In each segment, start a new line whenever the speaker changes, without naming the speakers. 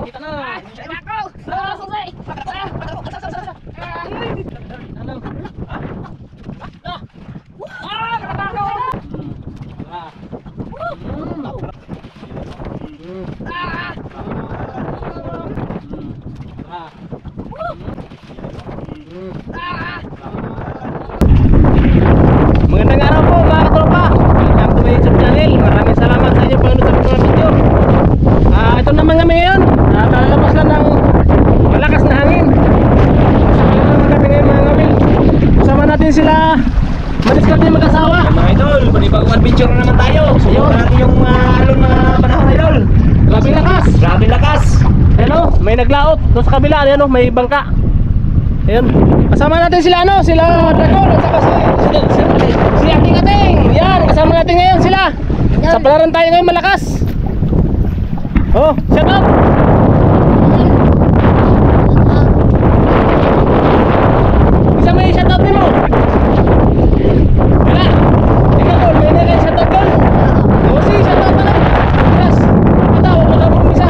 Dito na. Magandang araw po mga katropa. Welcome to my YouTube channel. Maraming salamat sa inyo panonood sa mga video. Ito naman kami ngayon. Lalabas lang ng malakas na hangin. Kami ngayon mga kamil. Kasama natin sila Madiskarte yung mag-asawa.
Mga idol, panibagong adventure na naman tayo. Subukan natin yung mga panahon idol.
Grabing lakas.
Grabing lakas.
Ayan o, may naglaot. Doon sa kabila, ayan o, may bangka. Ayan. Kasama natin sila ano, sila Dragol at saka si Ating. Yan, kasama natin ngayon sila. Sa palaran tayo ngayon malakas. Oh, shout out. Isa may shout out din mo. Wala. Ikaw Tol, may na kayo shout out Tol. O si shout out na lang. Yes. Patawag mo lang isa.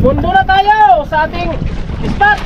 Mundo na tayo sa ating spot.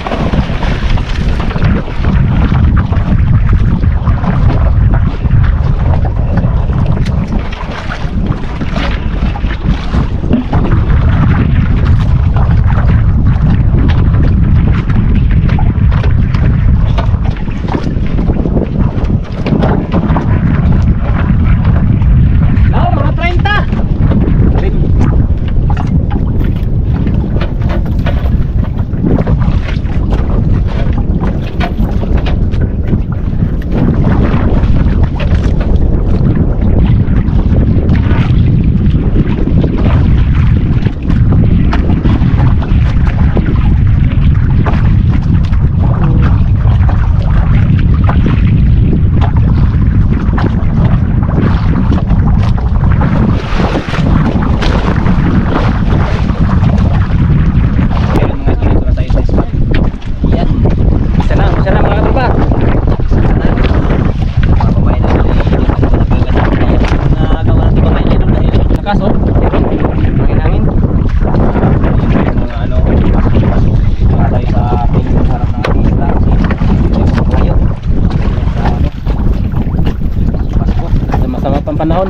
Panahon.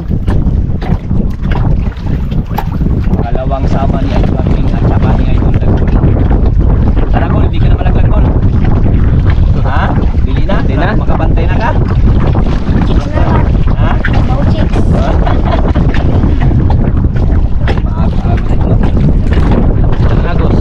Pangalawang sama ni Idol Camping at saka ni Idol Dragol. Tara Gol, hindi ka na malaglag Gol. Ha? Bili na?
Bili na?
Makabantay na ka? Ha?
Mau chicks.
Agos.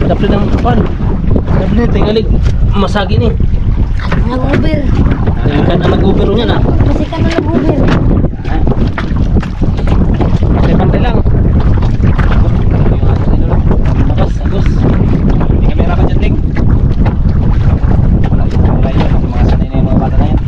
Dapat ng pan. Dapat tingalig masagi ni.
Nag-uber.
Kan na nag-uber niya na.
Kasi ka na nag-uber.
Pantay lang. Agos, agos.
May kamera ka dyan, Ting? Wala yun. Mga sanay na yung mga bata na yan.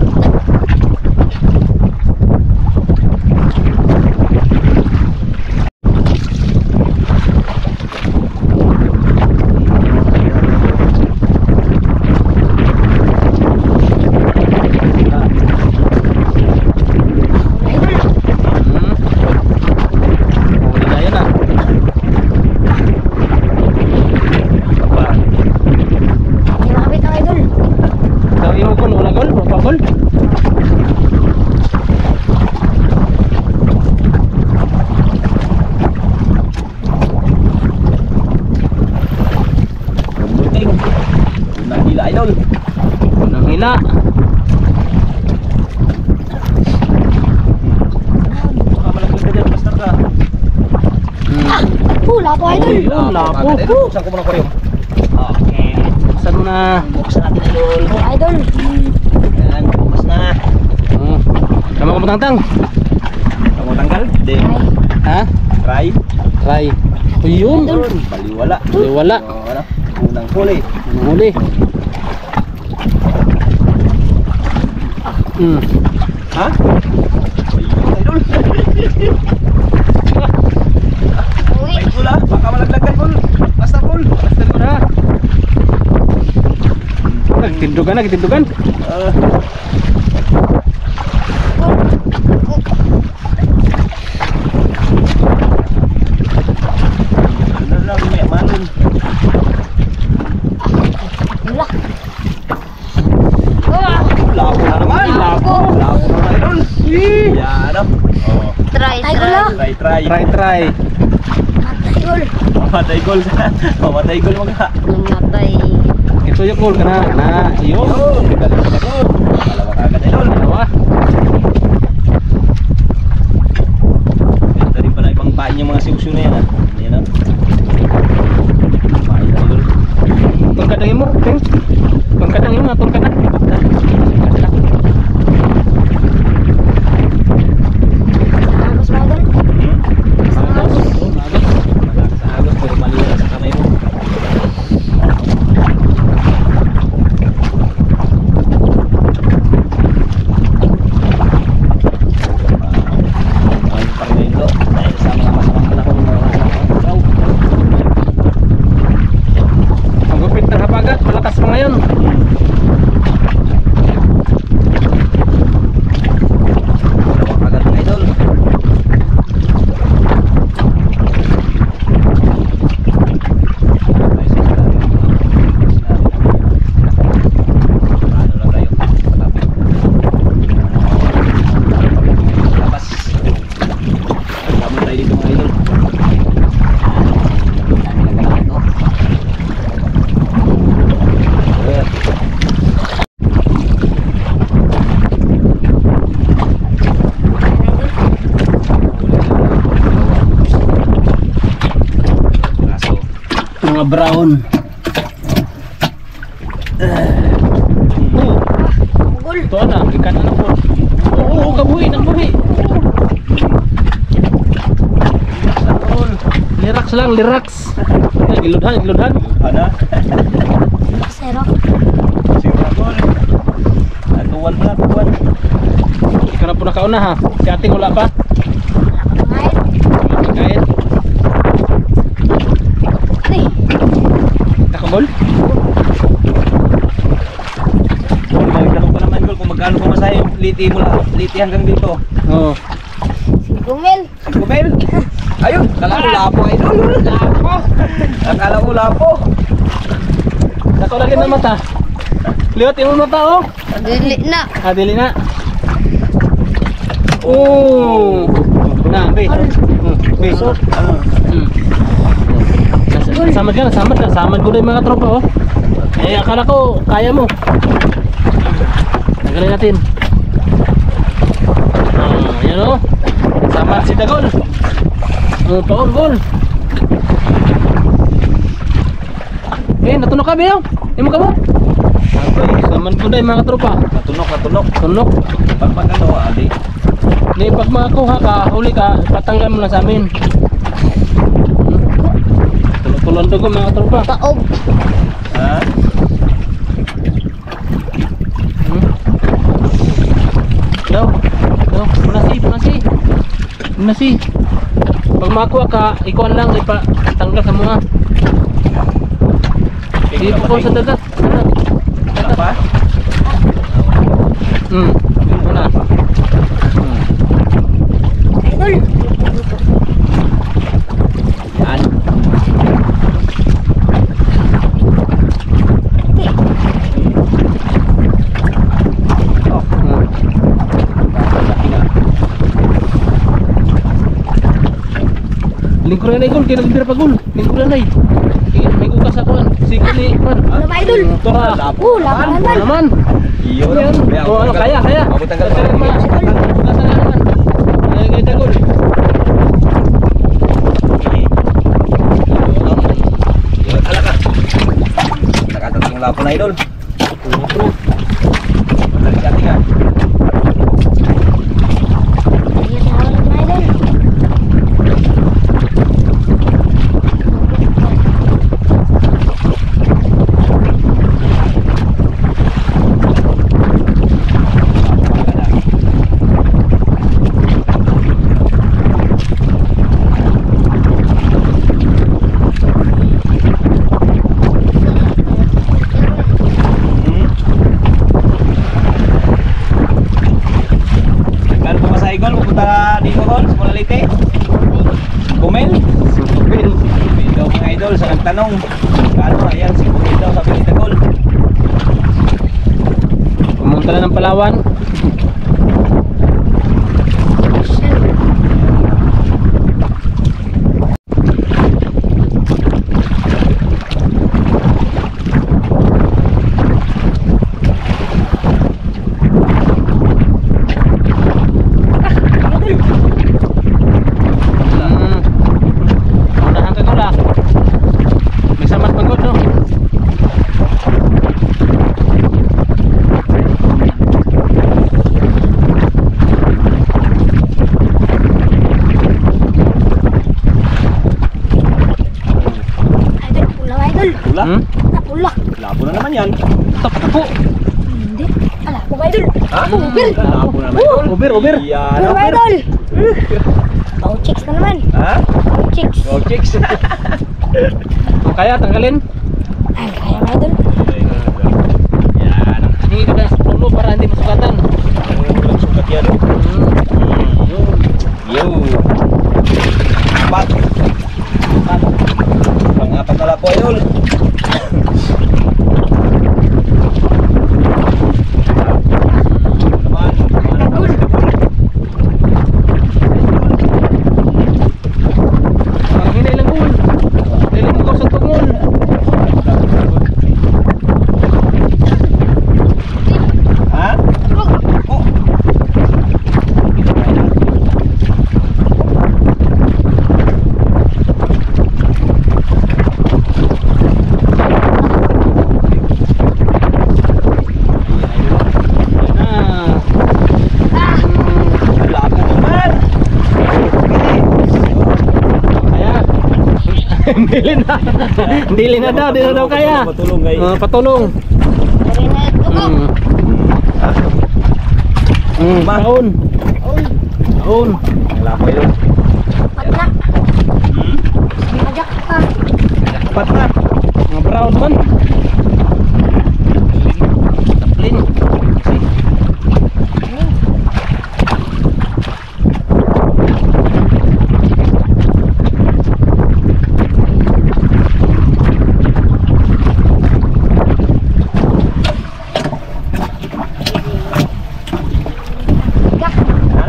Lapo idol.
Yun, lapo.
Agad, idol. Buksan ko muna aquarium. Okay.
Buksan mo na.
Buksan natin idol.
Idol.
Yan, bukas na.
Sama ka matangtang.
Ang tanggal? Hindi.
Ha?
Try.
Try. O yun.
Baliwala.
Wala.
Ano? Unang huli.
Huli.
Ha? Ayun, idol.
Uy.
Ay, pula. Baka malaglagan, Bol. Basta, Bol.
Basta mo na. Nagtindugan.
Bener na, may manun.
Wala.
Lapo na naman.
Lapo.
Lapo na, idol. Yan, oh.
Try.
Try.
Idol.
Mamatay gol. Mamatay gol mga.
Namatay.
Ito yung cool ka na. Yun.
Galing na gol. Dalawa kagad, idol.
Dalawa.
Ito rin pala ibang pain yung mga siusyo na yan, ha. Yan, ha. Pain na, idol.
Tungkadangin mo. Tungkadangin mo. Tungkadang.
Tapos mga idol.
Malakas sa agos, pero maliwala sa kamay mo. Ang parmelo, dahil sa mga masamang panahon ng mga araw.
Ang gupit ng habagat. Malakas pa ngayon.
Dalawa kagad mga idol. Ano lang tayo? Patapos. Labas. Sabon tayo dito mga idol. Dami na ganaan ito. Kaso,
Mga brown.
Gol.
Ito na. Ikan na po. Oo, kabuhi. Nagbuhi. Lirax lang. Lirax. Giludhan.
ano?
Zero.
Sira gol. Atuwan pala, atuwan.
Ikaw na po nakauna ha. Si ating wala pa.
Ngayon.
Kahit.
Uy.
Nakagol.
Magdako pa naman gol kung magkano pumasahe yung liti mo lang. Liti hanggang dito.
Oo.
Gumel.
Gumel. Ayun, akala ko lapo idol. Lapo. Akala ko lapo.
Nako lagi na mata. Liwat yung mata oh.
Dili na.
Dili na. Oh. Na, be. Be.
Ano?
Samad ka. Samad ko na yung mga tropa oh. Eh, akala ko kaya mo. Tagalin natin. Yan oh. Samad si Dagol. Paon, gol. Eh, natunog ka, Beo. Imo ka mo? Samad ko na yung mga tropa.
Natunok.
Tunok.
Pag ano, ali.
Di pag makakuha ka, huli ka, patanggal mo na sa amin. Tulon ko mga tropa.
Paob.
Ha?
Daw. Punasi. Pag makakuha ka, ikuan lang, ipatanggal sa mga. Dito ko sa dagat.
Apa?
Wala.
Idol.
Yan.
Lingkuran na gol, kinagbira pa gol. Lingkuran na may kukas ako. Sige ni man.
Ano ba, idol?
Tora.
Lapo naman.
Naman.
Iyo
Yan. Oh, ano kaya?
Abot ang
Kasi
galaw.
naman. Ay, gol.
Igol, pupunta dito Gol, sa Malalite. Gumel?
Gumel.
Gumel daw mga idol, sa nagtanong. Kano, ayan, si Gumel daw, sabi ni Tagol.
Pumunta na ng Palawan. Unahan ka Gol. May samat pag Gol, no?
Idol, pula idol.
Pula?
Pula.
Labo na naman yan.
Tapo.
Hindi. Ala, po ba idol?
Ha?
Uber.
Labo na naman idol.
Uber.
Yan,
Pula
Uber.
idol. Oh, chicks na naman.
Ha?
Oh, chicks.
Go chicks.
Kung kaya, tanggalin.
Ay, kaya mga idol.
Yan.
Hindi ka na sa pulo para hindi masugatan.
Walang sukat yan. Yo. Apat. Pang-apat na lapo idol.
Ang hinay lang Gol. Dahil mo sa tungol.
Ha? Oh.
Ah,
Labo naman.
kaya. Dili na daw, di na daw kaya.
Patulong kay.
Patulong.
Dari na ito ko.
Taon. Taon.
Ang lapo idol.
Pat na. Majak ka.
Apat na.
Mga brown man. Taplin.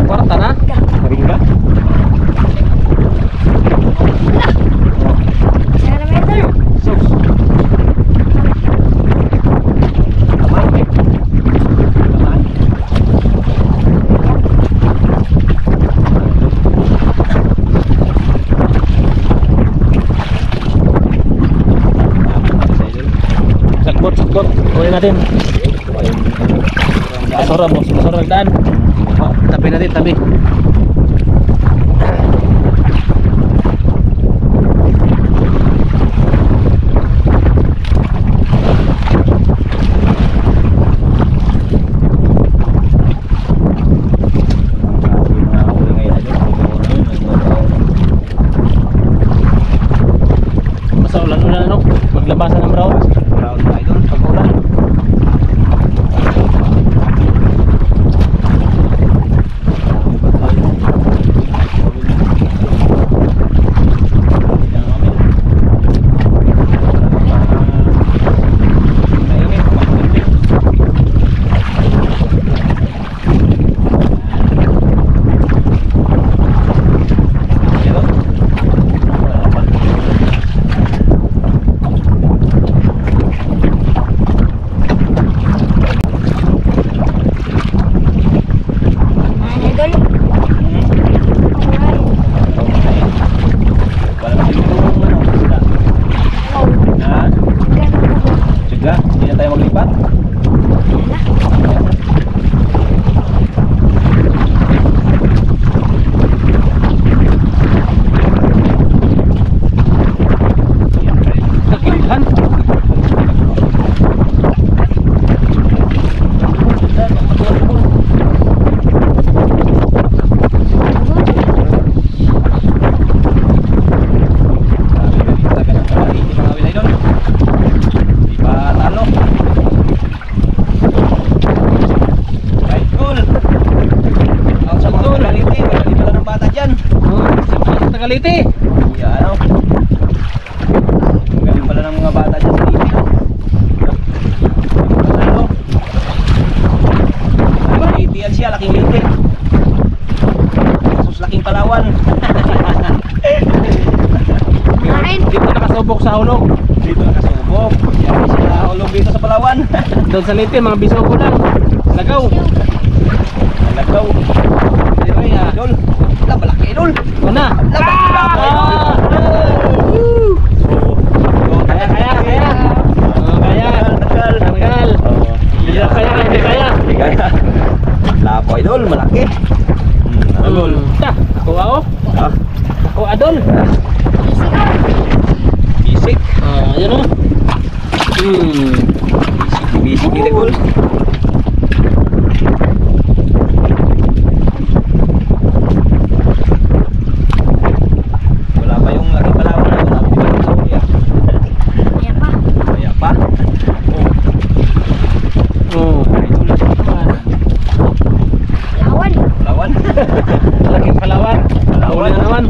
Kwarta na.
Karingga.
Kaya naman idol.
Sus. Aman. Aman.
Sakbot. Kunin natin. Basura bos, basura nagdaan. Tabi natin, tabi. Basta ulan-ulan ano, maglabasan ng brown.
Proud na idol.
Pag-ulan. Tagalite.
Yan, ano? Ang galing pala ng mga bata dyan sa Liti, no? Ano? Liti yan siya, laking Liti. Sus, laking Palawan.
Kain.
Dito nakasubok sa hulog.
Dito nakasubok. Yan sila hulog dito sa Palawan.
Doon sa Lite, mga bisugo lang. Lagaw.
Lagaw.
Diray ah.
Idol. Malaki, idol.
Una.
Ah!
Kaya. Oh, kaya. Tanggal. Hindi na kaya, hindi kaya.
Lapo, idol. Malaki. Idol.
Ta, ako ako.
Ah,
Ako adol.
bisik.
Ayun o.
Bisik, idol. Wala pa yung laki Palawan na. Wala pa yung Palawan yan.
Kaya pa.
Kaya pa.
Oh.
Idol.
Lawan.
Palawan.
Laking Palawan. Huli na naman.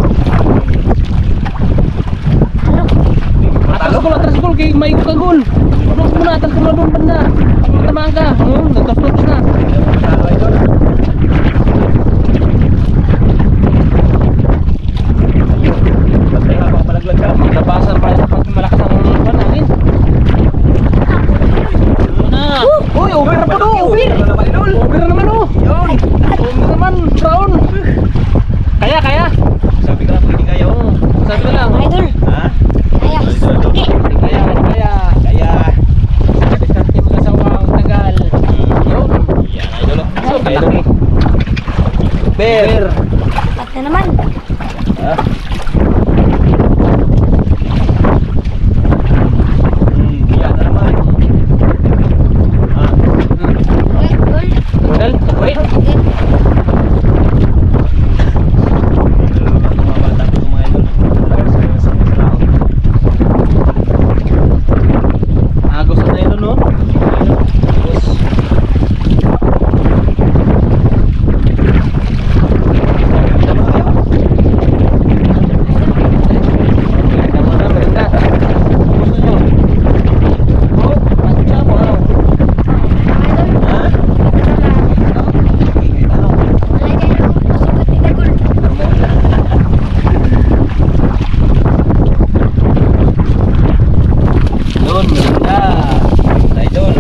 Atras ko. Kay may kagul. Ano muna, atras ko na doon banda. Tamaan ka. Nagtos-tos na.
Idol. Patay habang palaglag ka.
Maglabasan pa sa pag malakas ang panangin. Na. Uy, over na po do. Over. Over na naman oh.
Yun.
Over naman, brown. Kaya.
Sabi ka lang kung hindi kaya.
Oo, sabi ko lang.
Idol.
Ha?
Kaya.
Idol.
Hindi kaya.
Kaya.
Diskarte mag-asawa ang tagal. Yun.
Yan, idol.
So,
Idol.
laki. Bear.
At na naman.
Ha? Yan na naman. Ha?
Idol.
Model. Wait.
Mga bata ko mga idol. Sa laot.
Agos na yun no?
Tapos, ha? Ingay tanong.
Wala dyan yung pasukat ni Idol.
Yun, maganda.
Idol.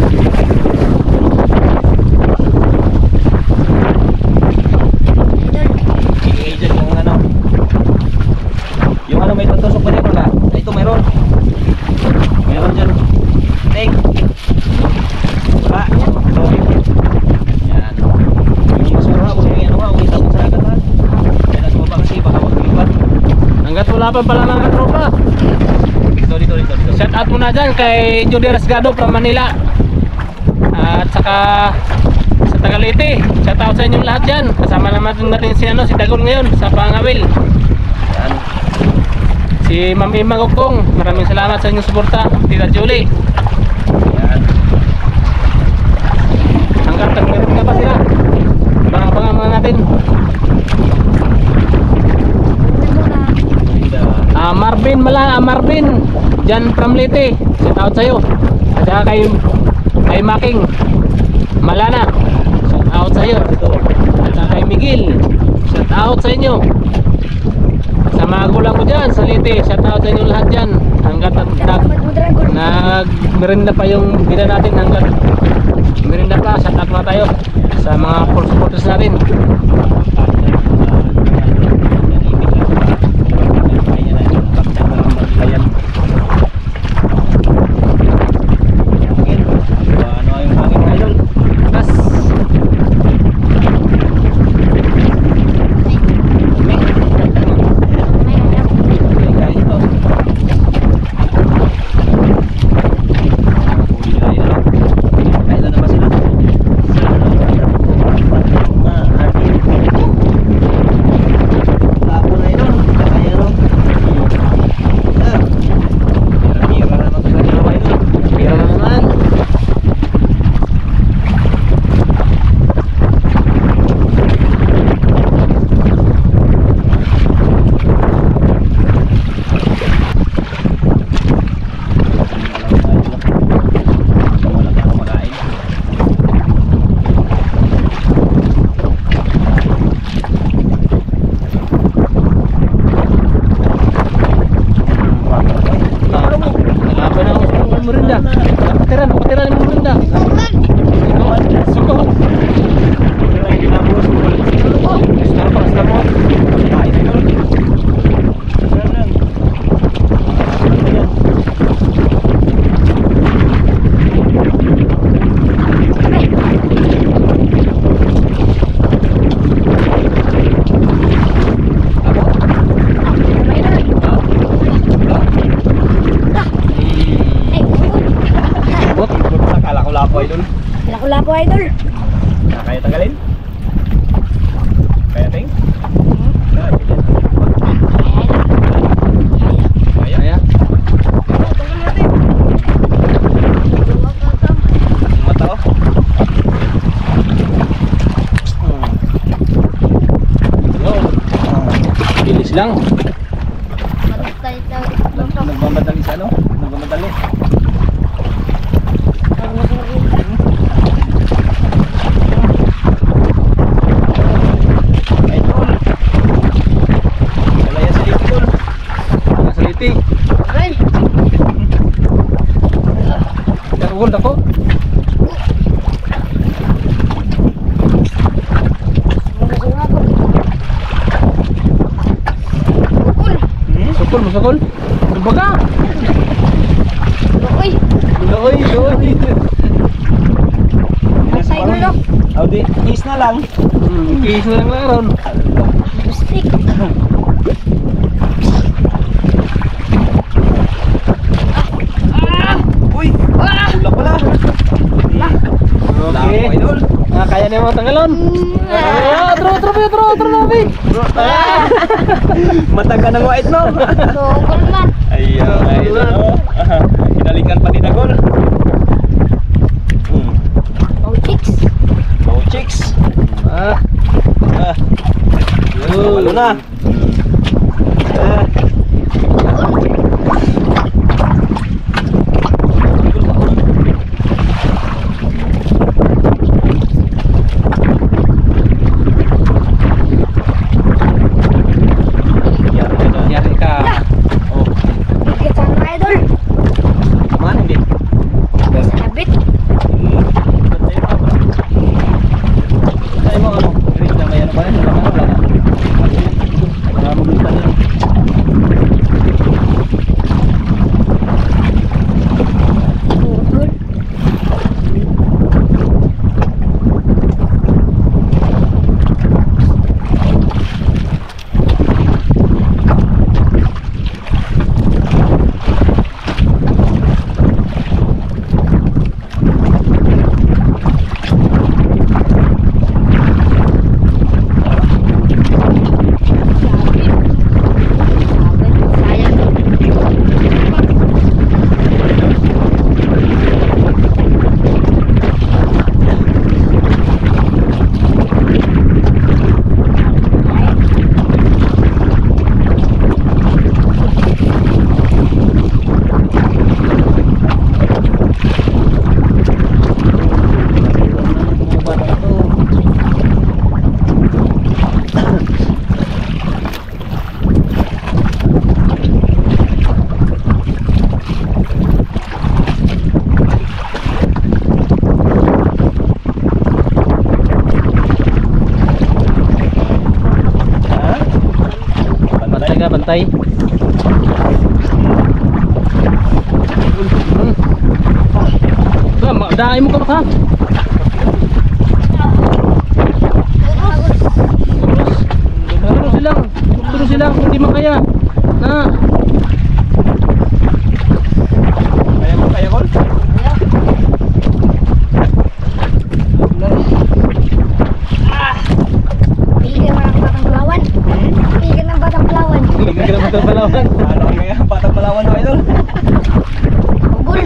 Idol.
Ingay dyan yung ano. Yung ano may tutusok pa dito na. Ito mayroon. Mayroon dyan. Take. Ha? Ito. Yan. Yung basura, kung may ano ha, kung itapon sa agad ha. Kaya nagmaba kasi baka maglipat.
Hanggat wala pa pala mga tropa.
Dito.
Shout out muna dyan kay Judy Rasgado from Manila. At saka sa Tagalite. Shout out sa inyong lahat dyan. Kasama naman natin si Dagol ngayon sa Pangawil.
Yan.
Si Ma'am Ima Gokong. Maraming salamat sa inyong suporta. Tita Julie.
Yan.
Hanggang tagmeron ka pa sila. Banga-banga mga natin. Marvin Marvin dyan from Leyte. Shout out sa'yo. At saka kay Making Malana. Shout out sa'yo. At saka kay Miguel. Shout out sa inyo. Sa mga gulang ko dyan sa Leyte. Shout out sa inyo lahat dyan. Hanggat nag-merinda pa yung bida natin. Hanggat merinda pa. Shout out mga tayo sa mga full supporters natin.
idol.
Kaya tanggalin? Kaya ting?
Kaya, idol. Kaya.
Kaya?
Tanggal natin.
Huwag kang kamay.
Yung mata oh.
Bilis lang.
Matay tayo.
Nagmamadali sa ano? Nagmamadali. Ay, tol. Wala yan sa liti, tol.
Nasa liti.
Ay,
Darugol ako.
magasura ko. Bukol.
Sukol mo sukol. Kumbaga.
Uy,
Loy, loy.
matay gulo.
Oh, di, is na lang.
Kis na lang laron.
Stick.
Uy! Ulak pala.
Okay.
Lako, idol.
Kaya na yung tanggalon. Tro nabi.
Matag ka ng white, no?
Dogol man.
Ayun, ayun. Oh. Kinalikan pa ni Dagol.
Oh, chicks.
Oh, chicks.
Ah,
Ah. Walo na. Ah.
yari ka.
Oh,
Bigit sana idol.
man hindi.
Sabit.
Ay mo ano? Green na may ano ba? Wala na. Wala maglitan na.
Dogol.
Bantay ka, bantay. Dahil mo ka pa. Tulong silang. Tulong silang kung di makaya. Na.
Kaya Kol?
Piligan mo ng batang pelawan. Piligan ng batang pelawan.
Hindi ka naman ito palawan.
Ano kaya patang Palawan mo, idol?
Dogol.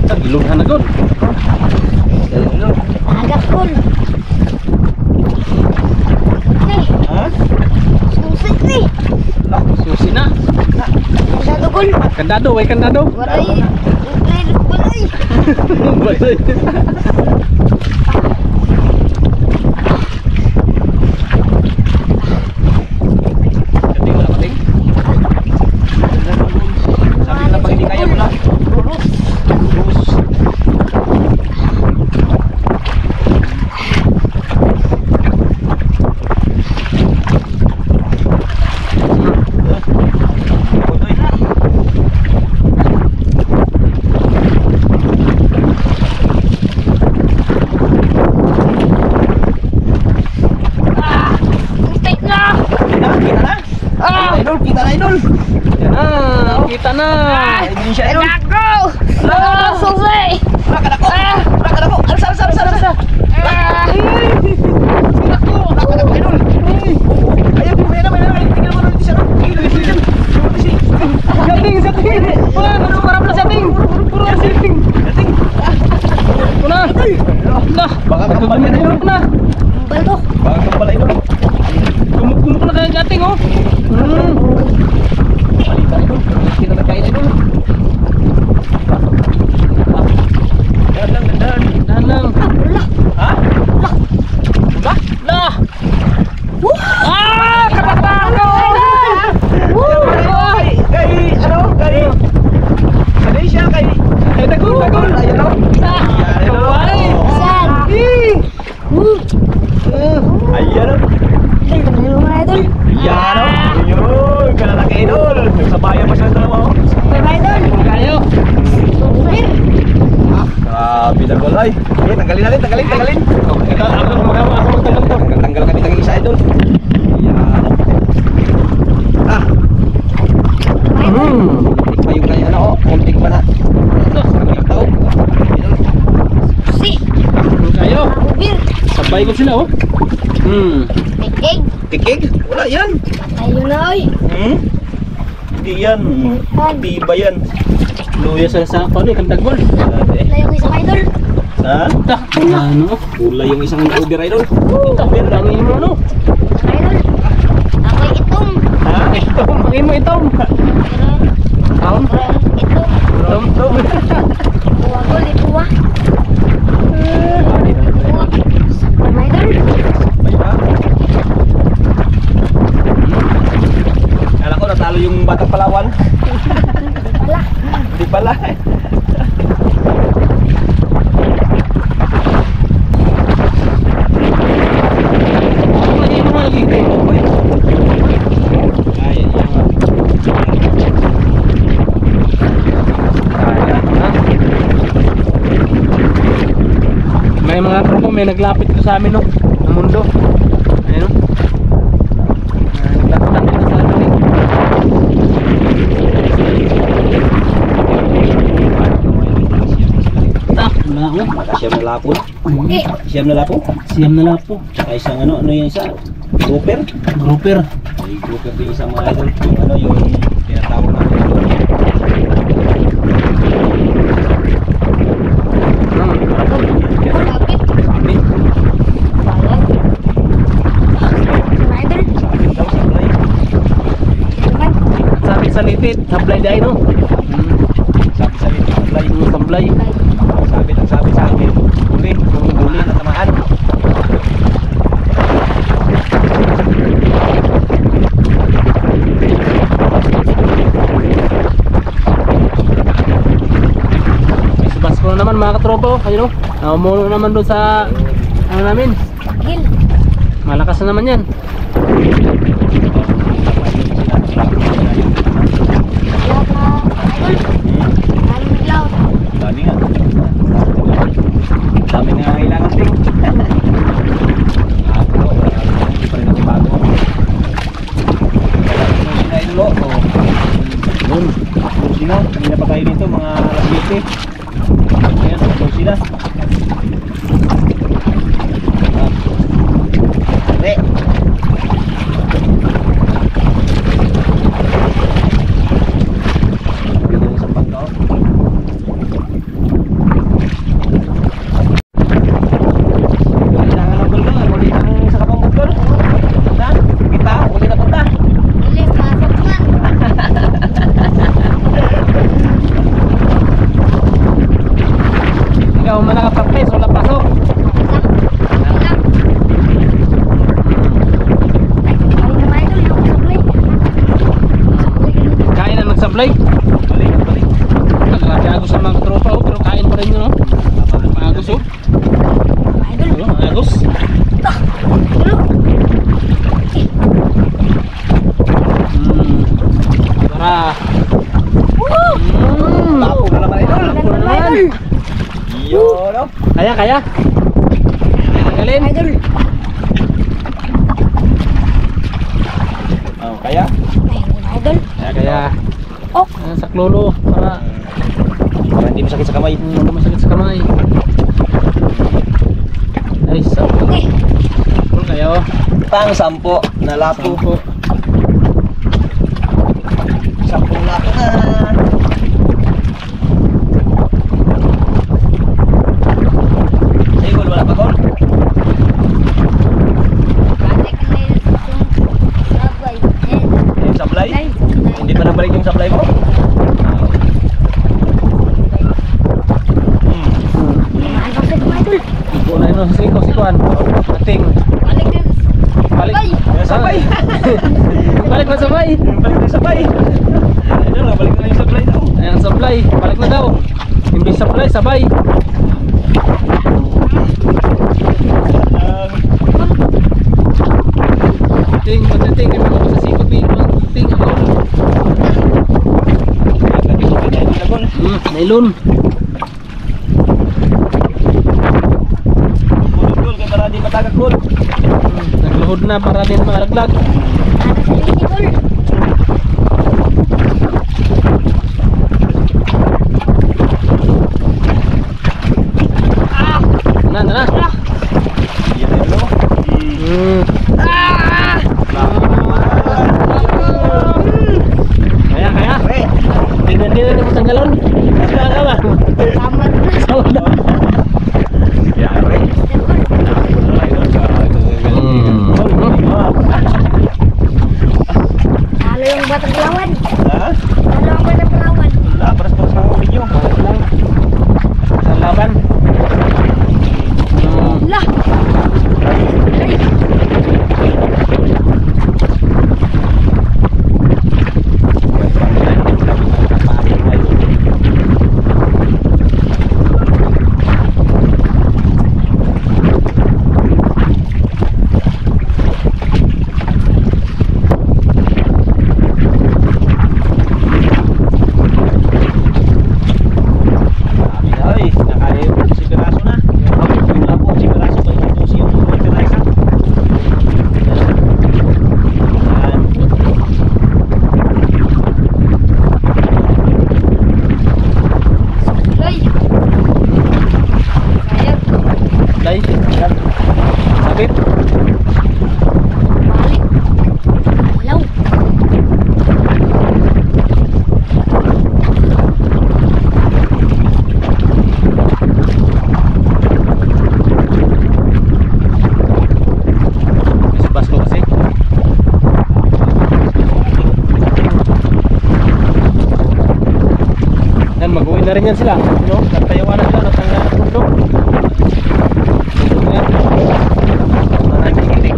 Tagilunghan na gud.
Agak kol. Nih,
Ha?
susit nih.
Susi na.
Udah dogol.
Kandado, way kandado.
Waray. Waray.
Balay.
Kating wala kating. Sabi nila pag hindi kaya pula. Rurus.
Lah,
Baka kambal yan, idol.
gumugulok na.
Kambal to.
Baka kambal idol.
Gumugulok na kaya gating oh.
Balita idol. Kita nagkain idol. Dahan lang, dahan.
Dahan lang.
Wala.
Ha?
Ba? Lah. Ah, katatalo.
Kay siya, kay
Dagol.
Ayan o.
Ayan o.
Saan?
Ayan o.
Ay, tanggalin mo mga idol.
Ayan o. Ayun, kalalaki idol. Nagsabayan pa siya ng dalawa o.
Bye bye idol.
Kayo.
Super.
Grabe na gol ay. Okay, tanggalin natin, tanggalin.
Ito, ako magawa ako magtanong to.
Tanggal kami ng isa idol. Ayan o. Ah, tik pa yung kanya ano o. Kuntik pa na. Kuntik tao. Idol.
Si.
Kayo.
Ubir.
Sabay ko sila oh.
Tikig.
Kikig? Wala yan.
Ayun na oy.
Hindi yan. Tiba yan.
Luya sa ano eh, kamdagbol.
Wala yung isang idol.
Ha?
Ta, ano?
Pula yung isang over idol.
Ito, pero lang mo ano?
Idol. Ako'y itong.
Ha?
Ito, mangin mo itong. Taon?
Itong.
Itong.
Buwa ko, lipuwa. Buwa. Sakpan idol.
May ba? Kala ko natalo yung Batang Palawan.
Wala.
Hindi pala.
Lagi mo lagi.
Ay, yan.
May mga tropa may naglapit ko sa amin no. Ang mundo. Ayun no. Naglapit na sa amin eh. Tak, wala ko.
Siyam na lapo.
Eh.
Siyam na lapo.
Siyam na lapo.
Ay, isang ano yung isa? Grouper.
Grouper.
Ay, grouper din isang mga idol. Yung ano, yung tinatawag natin ito.
Lapit.
Sabi.
Bayad. Mga idol.
Sabi daw, sablay.
Naman.
Sabi sa lipit, sablay day no.
Sabi, sablay.
Sablay.
Ang sabi sa akin. Huli na tamaan.
May subas ko na naman mga katropa oh. Ayun no. Naumuno naman doon sa ano namin.
Gil.
Malakas na naman yan.
Lahat na. Idol. Daming ilaw.
Dami nga. Dami nga kailangan din. Ako, hindi pa rin ako bago. Sina idolo. Yun. Sina. Kanina pa tayo dito mga alas 7. Ayan, sina. Re. Yung isang pagkaw. Kailangan ng buldo, huli ng sa kapang buldo. Punta, kita, huli na punta.
Bilis, pasok na.
Ikaw man nakapractice, wala pasok. Kain na nagsablay.
Balik, balik.
Grabe agos sa mga tropa oh, pero kain pa rin yun oh. Agos oh. Agos. Tara.
Tapo na naman idol.
Tapo na naman.
Iyo, no?
Kaya. Tanggalin.
Oh, kaya?
Kaya.
Oh.
Sa klolo para
Para hindi masakit sa kamay.
hindi masakit sa kamay. Ay, sa Kung kayo.
Pang 10 na lapo.
Sampo.
10 lapo na.
Ano si Kuan? Ating
Balik din.
balik.
Sabay.
Kaya sabay.
Balik na sabay.
Balik na sabay. Ayun na, balik na yung supply daw.
Ayan supply, balik na daw. Imbis supply, sabay. Ting, pagdating kami ako sa sikot ni ting ako. Nailon.
Kulog kay para di matagag kul.
Nagluhod na para din malaglag.
Anak sa Linikol.
Na.
Yan na yun.
Kaya. Hindi na mo tanggalon. Kaya ba?
Sama na.
Sawa na.
Yari.
Halo yung Batang Lawan.
Ha?
Halo ang Batang Lawan.
Wala, paras-paras ng ulit nyo.
Ang laban.
Lah. Ay.
Ay, nakaya si Piraso na. Yung labo, si Piraso pa yung si yung Piraso. Yan.
Ay. Kaya.
Lay. Sabit.
Balik. Halaw.
Bas ko kasi. Yan, mag-uwi na rin yan sila. No? Nagtayawan na sila, natanggal ang pundo. Yan. Maraming itik.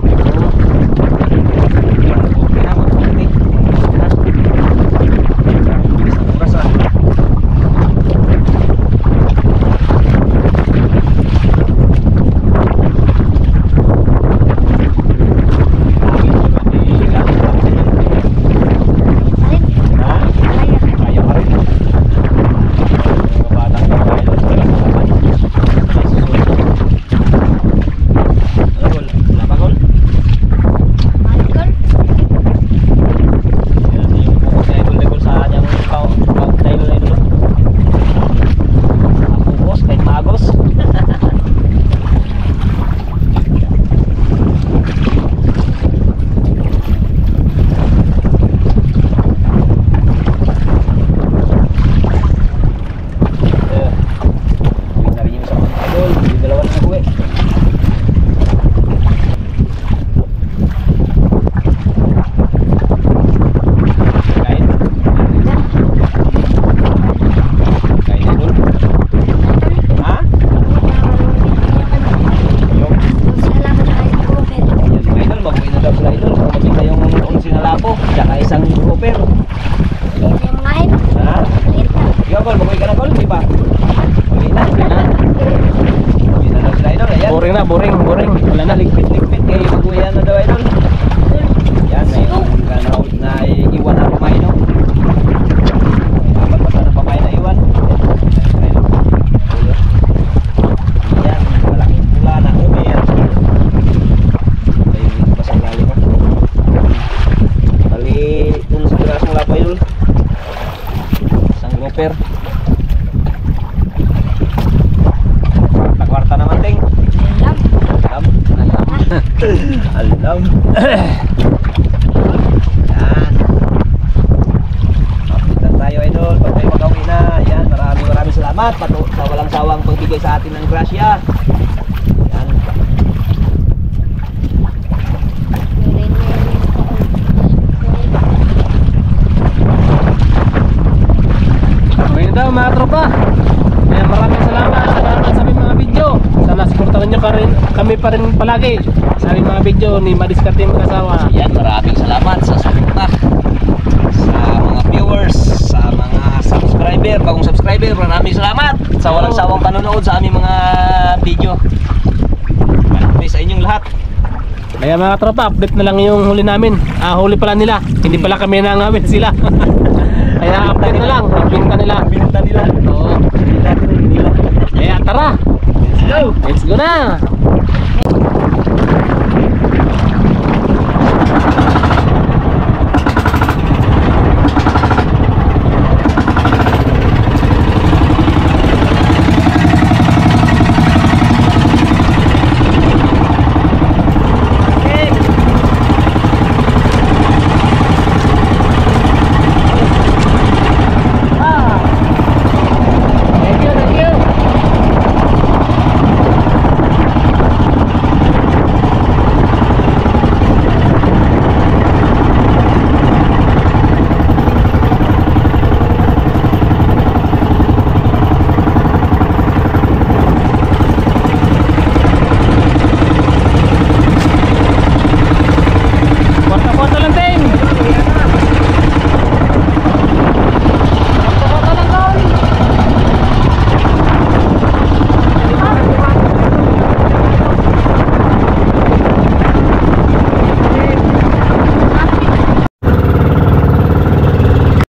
Boring. Wala na.
Ligpit kayo mag-uwian na daw idol. Yan, may iwan na pamay, no? Dapat pa sana pamay na iwan. Yan, malaking pula na umi yan. Ay, basang gali pa. Kali, kung sa pirasong lapay idol. Isang grouper. Kwarta naman ting. Alam. Yan. Mapitan tayo idol. Pag tayo mag-uwi na. Yan. Maraming salamat. Sa walang sawang pagbigay sa atin ng grasya. Yan.
Okay na daw mga tropa. Maraming salamat sa mga video. Sana suportahan nyo nyo kami pa rin palagi sa aming mga video ni Madiskarte Mag-asawa.
Yan, maraming salamat sa suporta sa mga viewers, sa mga subscriber, bagong subscriber. Maraming salamat sa walang sawang panonood sa aming mga video. Maraming sa inyong lahat.
Kaya mga tropa, update na lang yung huli namin. Huli pala nila. Hindi pala kami nangawin sila. Kaya update na lang. Binta nila.
Binta nila.
Oo.
Binta nila.
Kaya tara.
Let's go.
Let's go na.